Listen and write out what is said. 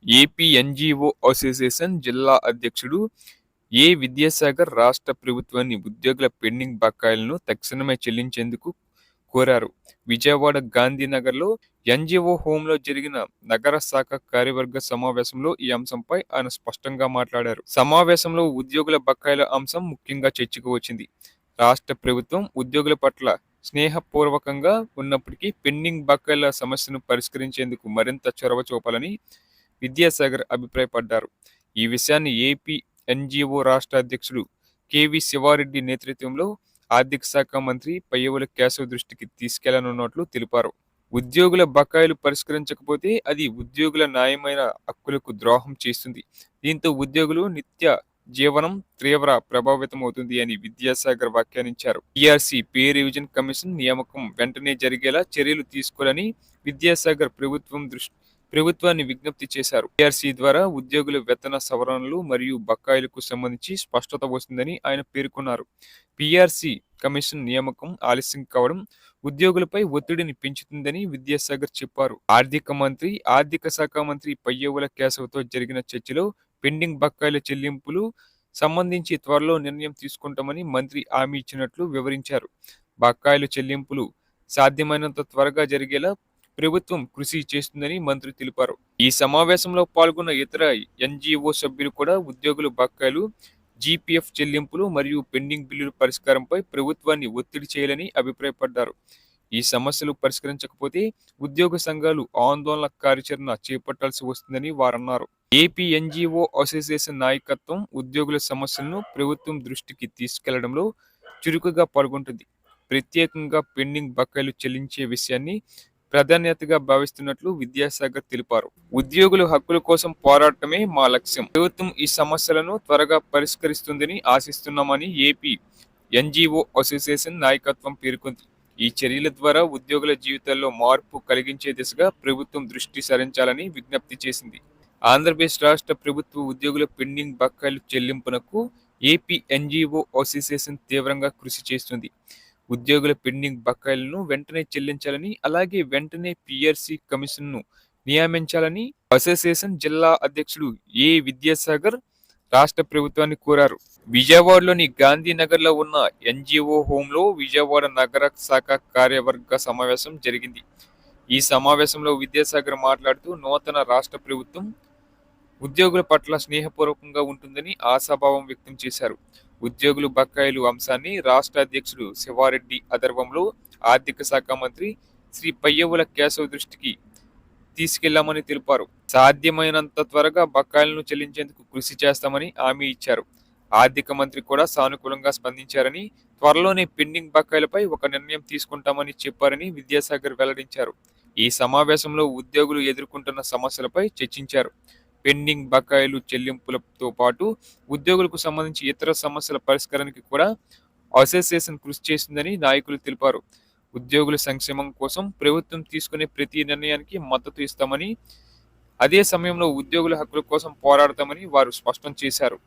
AP NGO association జిల్లా అధ్యక్షుడు ఏ. విద్యాసాగర్ రాష్ట్ర ప్రభుత్వాన్ని ఉద్యోగుల పెండింగ్ బకాయిలను తక్షణమే చెల్లించేందుకు కోరారు. విజయవాడ గాంధీనగర్లో ఎన్జీఓ హోంలో జరిగిన నగర శాఖ కార్యవర్గ సమావేశంలో ఈ అంశంపై ఆయన స్పష్టంగా మాట్లాడారు. సమావేశంలో ఉద్యోగుల బకాయిల అంశం ముఖ్యంగా చర్చకు వచ్చింది. రాష్ట్ర ప్రభుత్వం ఉద్యోగుల పట్ల స్నేహపూర్వకంగా ఉన్నప్పటికీ పెండింగ్ బకాయిల సమస్యను పరిష్కరించేందుకు మరింత చొరవ చూపాలని విద్యాసాగర్ అభిప్రాయపడ్డారు. ఈ విషయాన్ని ఏపీ ఎన్జీఓ రాష్ట్ర అధ్యక్షుడు కెవి శివారెడ్డి నేతృత్వంలో ఆర్థిక శాఖ మంత్రి పయ్యవుల కేశవ్ దృష్టికి తీసుకెళ్లనున్నట్లు తెలిపారు. ఉద్యోగుల బకాయిలు పరిష్కరించకపోతే అది ఉద్యోగుల న్యాయమైన హక్కులకు ద్రోహం చేస్తుంది. దీంతో ఉద్యోగులు నిత్య జీవనం తీవ్ర ప్రభావితమవుతుంది అని విద్యాసాగర్ వ్యాఖ్యానించారు. పిఆర్సీ పే రివిజన్ కమిషన్ నియామకం వెంటనే జరిగేలా చర్యలు తీసుకోవాలని విద్యాసాగర్ ప్రభుత్వాన్ని విజ్ఞప్తి చేశారు. పిఆర్సీ ద్వారా ఉద్యోగుల వేతన సవరణలు మరియు బకాయిలకు సంబంధించి స్పష్టత వస్తుందని ఆయన పేర్కొన్నారు. పిఆర్సీ కమిషన్ నియామకం ఆలస్యం కావడం ఉద్యోగులపై ఒత్తిడిని పెంచుతుందని విద్యాసాగర్ చెప్పారు. ఆర్థిక శాఖ మంత్రి పయ్యవుల కేశవ్తో జరిగిన చర్చలో పెండింగ్ బకాయిల చెల్లింపులు సంబంధించి త్వరలో నిర్ణయం తీసుకుంటామని మంత్రి హామీ ఇచ్చినట్లు వివరించారు. బకాయిల చెల్లింపులు సాధ్యమైనంత త్వరగా జరిగేలా ప్రభుత్వం కృషి చేస్తుందని మంత్రి తెలిపారు. ఈ సమావేశంలో పాల్గొన్న ఇతర ఎన్జీఓ సభ్యులు కూడా ఉద్యోగుల బకాయిలు, జీపీఎఫ్ చెల్లింపులు మరియు పెండింగ్ బిల్లుల పరిష్కారంపై ప్రభుత్వాన్ని ఒత్తిడి చేయాలని అభిప్రాయపడ్డారు. ఈ సమస్యలు పరిష్కరించకపోతే ఉద్యోగ సంఘాలు ఆందోళన కార్యాచరణ చేపట్టాల్సి వస్తుందని వారన్నారు. ఏపీ ఎన్జీఓ అసోసియేషన్ నాయకత్వం ఉద్యోగుల సమస్యలను ప్రభుత్వం దృష్టికి తీసుకెళ్లడంలో చురుకుగా పాల్గొంటుంది. ప్రత్యేకంగా పెండింగ్ బకాయిలు చెల్లించే విషయాన్ని ప్రాధాన్యతగా భావిస్తున్నట్లు విద్యాసాగర్ తెలిపారు. ఉద్యోగుల హక్కుల కోసం పోరాటమే మా లక్ష్యం. ప్రభుత్వం ఈ సమస్యలను త్వరగా పరిష్కరిస్తుందని ఆశిస్తున్నామని ఏపీ ఎన్జీఓ అసోసియేషన్ నాయకత్వం పేర్కొంది. ఈ చర్యల ద్వారా ఉద్యోగుల జీవితాల్లో మార్పు కలిగించే దిశగా ప్రభుత్వం దృష్టి సారించాలని విజ్ఞప్తి చేసింది. ఆంధ్రప్రదేశ్ రాష్ట్ర ప్రభుత్వ ఉద్యోగుల పెండింగ్ బకాయిలు చెల్లింపునకు ఏపీ ఎన్జీఓ అసోసియేషన్ తీవ్రంగా కృషి చేస్తుంది. ఉద్యోగుల పెండింగ్ బకాయిలను వెంటనే చెల్లించాలని, అలాగే వెంటనే పిఆర్సీ కమిషన్ను నియమించాలని అసోసియేషన్ జిల్లా అధ్యక్షుడు ఏ. విద్యాసాగర్ రాష్ట్ర ప్రభుత్వాన్ని కోరారు. విజయవాడలోని గాంధీనగర్లో ఉన్న ఎన్జీఓ హోంలో విజయవాడ నగర శాఖ కార్యవర్గ సమావేశం జరిగింది. ఈ సమావేశంలో విద్యాసాగర్ మాట్లాడుతూ నూతన రాష్ట్ర ప్రభుత్వం ఉద్యోగుల పట్ల స్నేహపూర్వకంగా ఉంటుందని ఆశాభావం వ్యక్తం చేశారు. ఉద్యోగుల బకాయిలు అంశాన్ని రాష్ట్ర అధ్యక్షుడు శివారెడ్డి ఆధ్వర్యంలో ఆర్థిక శాఖ మంత్రి శ్రీ పయ్యవుల కేశవ్ దృష్టికి తీసుకెళ్లామని తెలిపారు. సాధ్యమైనంత త్వరగా బకాయిలను చెల్లించేందుకు కృషి చేస్తామని హామీ ఇచ్చారు. ఆర్థిక మంత్రి కూడా సానుకూలంగా స్పందించారని, త్వరలోనే పెండింగ్ బకాయిలపై ఒక నిర్ణయం తీసుకుంటామని చెప్పారని విద్యాసాగర్ వెల్లడించారు. ఈ సమావేశంలో ఉద్యోగులు ఎదుర్కొంటున్న సమస్యలపై చర్చించారు. పెండింగ్ బకాయిలు చెల్లింపులతో పాటు ఉద్యోగులకు సంబంధించి ఇతర సమస్యల పరిష్కారానికి కూడా అసోసియేషన్ కృషి చేస్తుందని నాయకులు తెలిపారు. ఉద్యోగుల సంక్షేమం కోసం ప్రభుత్వం తీసుకునే ప్రతి నిర్ణయానికి మద్దతు ఇస్తామని, అదే సమయంలో ఉద్యోగుల హక్కుల కోసం పోరాడతామని వారు స్పష్టం చేశారు.